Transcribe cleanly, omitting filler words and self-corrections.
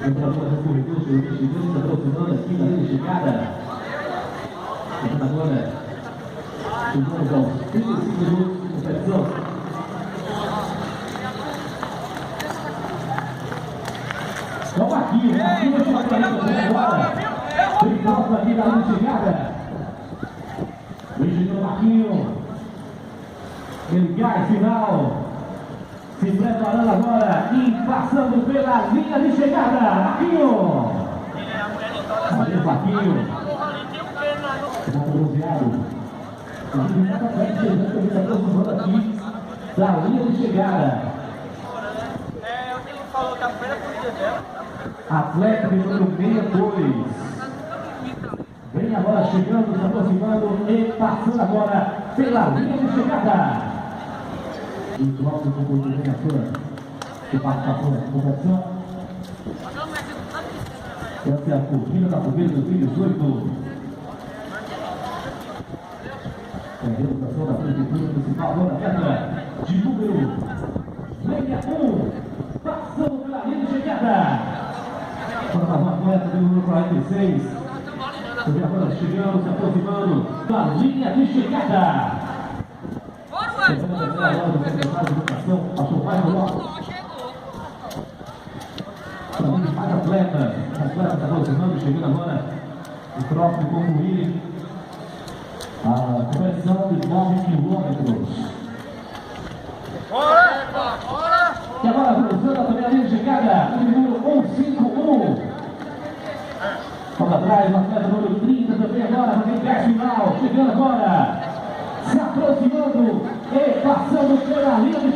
Lembrador do corredor, pelo investimento, se aproximando aqui da linha de chegada. Agora, chegamos aos 35 minutos de competição. É o Marquinhos, Marquinhos vai para agora. Bem próximo aqui da linha de chegada. O engenheiro Marquinhos. Ele cai final. Se preparando agora e passando pela linha de chegada. Marquinhos. Valeu, Marquinhos. Está bronzeado. Marquinhos está perto, chegando, ele está aproximando aqui da linha de chegada. É o que ele falou que a primeira corrida dela. Atleta de número 62. Vem agora chegando, se aproximando e passando agora pela linha de chegada. O próprio componente da sua que participação da competição. Essa é a corrida da corrida 2018. É a realização da prefeitura municipal Dona Petra, de número 61, passando pela linha de chegada. Para a atleta do número 46. Vem agora chegando, se aproximando da linha de chegada. Passou mais no bloco. Mais atleta. Atleta está aproximando, chegando agora. O próximo concluir a competição de 9 quilômetros. E agora cruzando a primeira linha de chegada, o número 151. Vamos atrás, o atleta número 30 também agora, para quem final. Chegando agora. Se aproximando e passando pela linha de